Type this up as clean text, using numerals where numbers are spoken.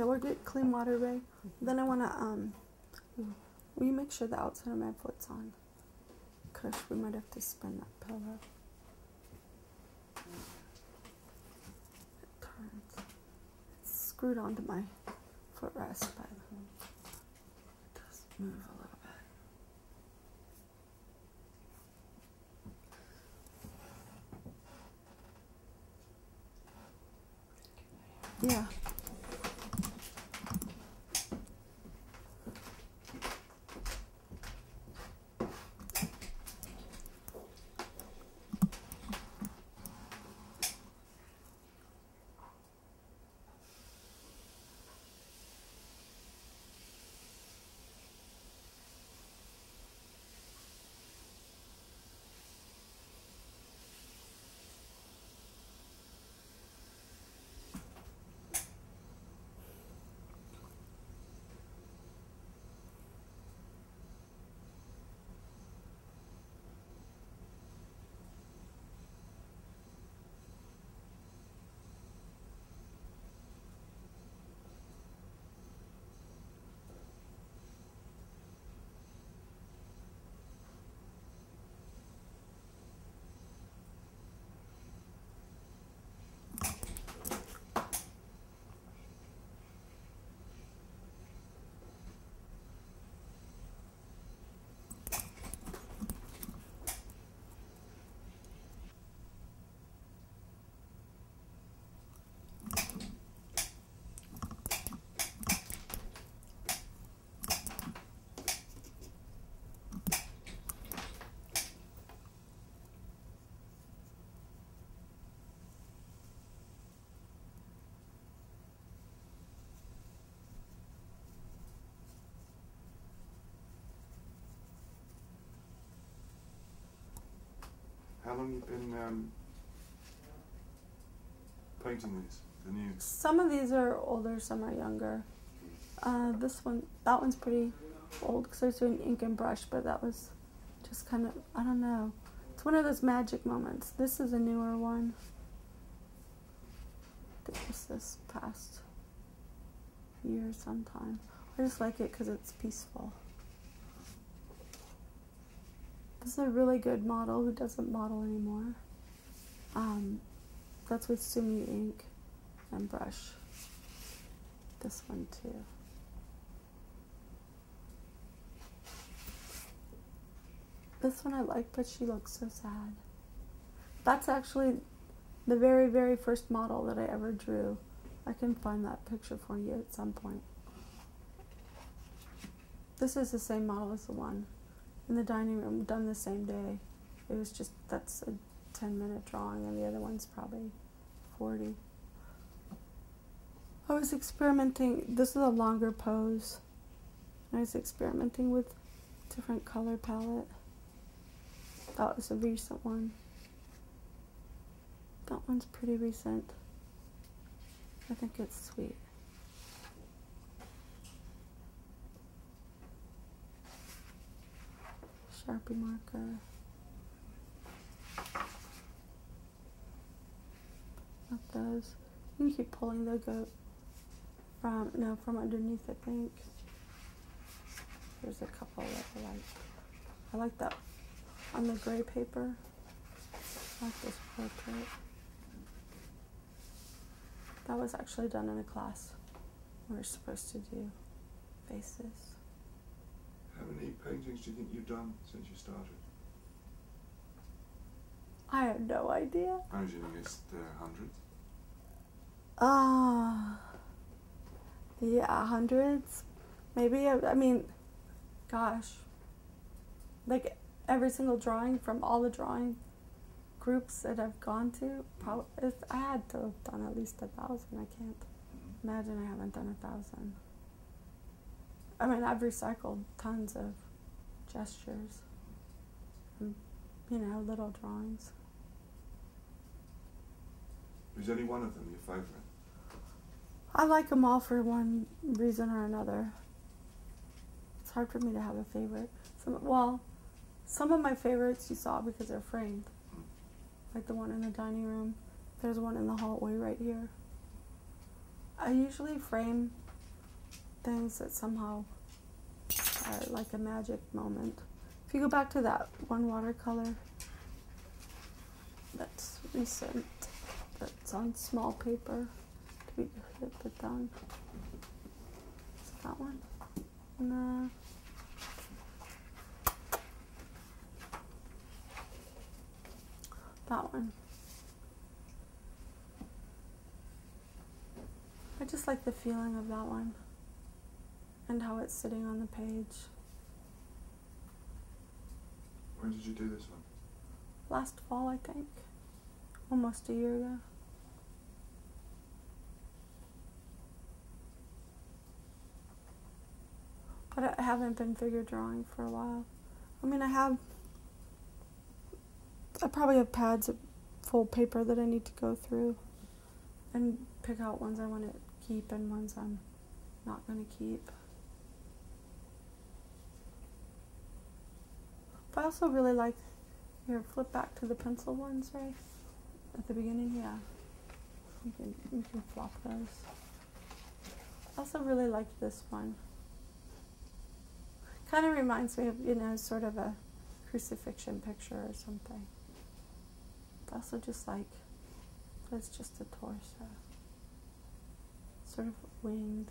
Okay, we'll get clean water, Ray. Then I want to, will you make sure the outside of my foot's on? Because we might have to spin that pillow. It turns. It's screwed onto my footrest, but it does move a little bit. Yeah. How long have you been painting these? The new? Some of these are older, some are younger. This one, that one's pretty old because I was doing ink and brush, but that was just kind of, I don't know. It's one of those magic moments. This is a newer one. I think it was this past year sometime. I just like it because it's peaceful. This is a really good model who doesn't model anymore. That's with Sumi ink and brush. This one too. This one I like, but she looks so sad. That's actually the very, very first model that I ever drew. I can find that picture for you at some point. This is the same model as the one in the dining room, done the same day. It was just, that's a 10-minute drawing, and the other one's probably 40. I was experimenting, this is a longer pose. I was experimenting with different color palette. That was a recent one. That one's pretty recent. I think it's sweet. Sharpie marker. Not those. You can keep pulling the goat from underneath, I think. There's a couple that I like. I like that on the gray paper. I like this portrait. That was actually done in a class. We were supposed to do faces. How many paintings do you think you've done since you started? I have no idea. I'm assuming it's hundreds. Yeah, hundreds. Maybe, I mean, gosh. Like every single drawing from all the drawing groups that I've gone to, probably, I had to have done at least 1,000. I can't imagine I haven't done 1,000. I mean, I've recycled tons of gestures and, you know, little drawings. Is any one of them your favourite? I like them all for one reason or another. It's hard for me to have a favorite. Some of my favorites you saw because they're framed. Like the one in the dining room. There's one in the hallway right here. I usually frame things that somehow are like a magic moment. If you go back to that one watercolor that's recent, that's on small paper to be put down. Is it that one? No. That one. I just like the feeling of that one and how it's sitting on the page. When did you do this one? Last fall, I think. Almost a year ago. But I haven't been figure drawing for a while. I mean, I probably have pads of full paper that I need to go through and pick out ones I want to keep and ones I'm not going to keep. But I also really like, here, flip back to the pencil ones, right? At the beginning, yeah. You can flop those. I also really like this one. Kind of reminds me of, you know, sort of a crucifixion picture or something. But also just like, it's just a torso. Sort of winged.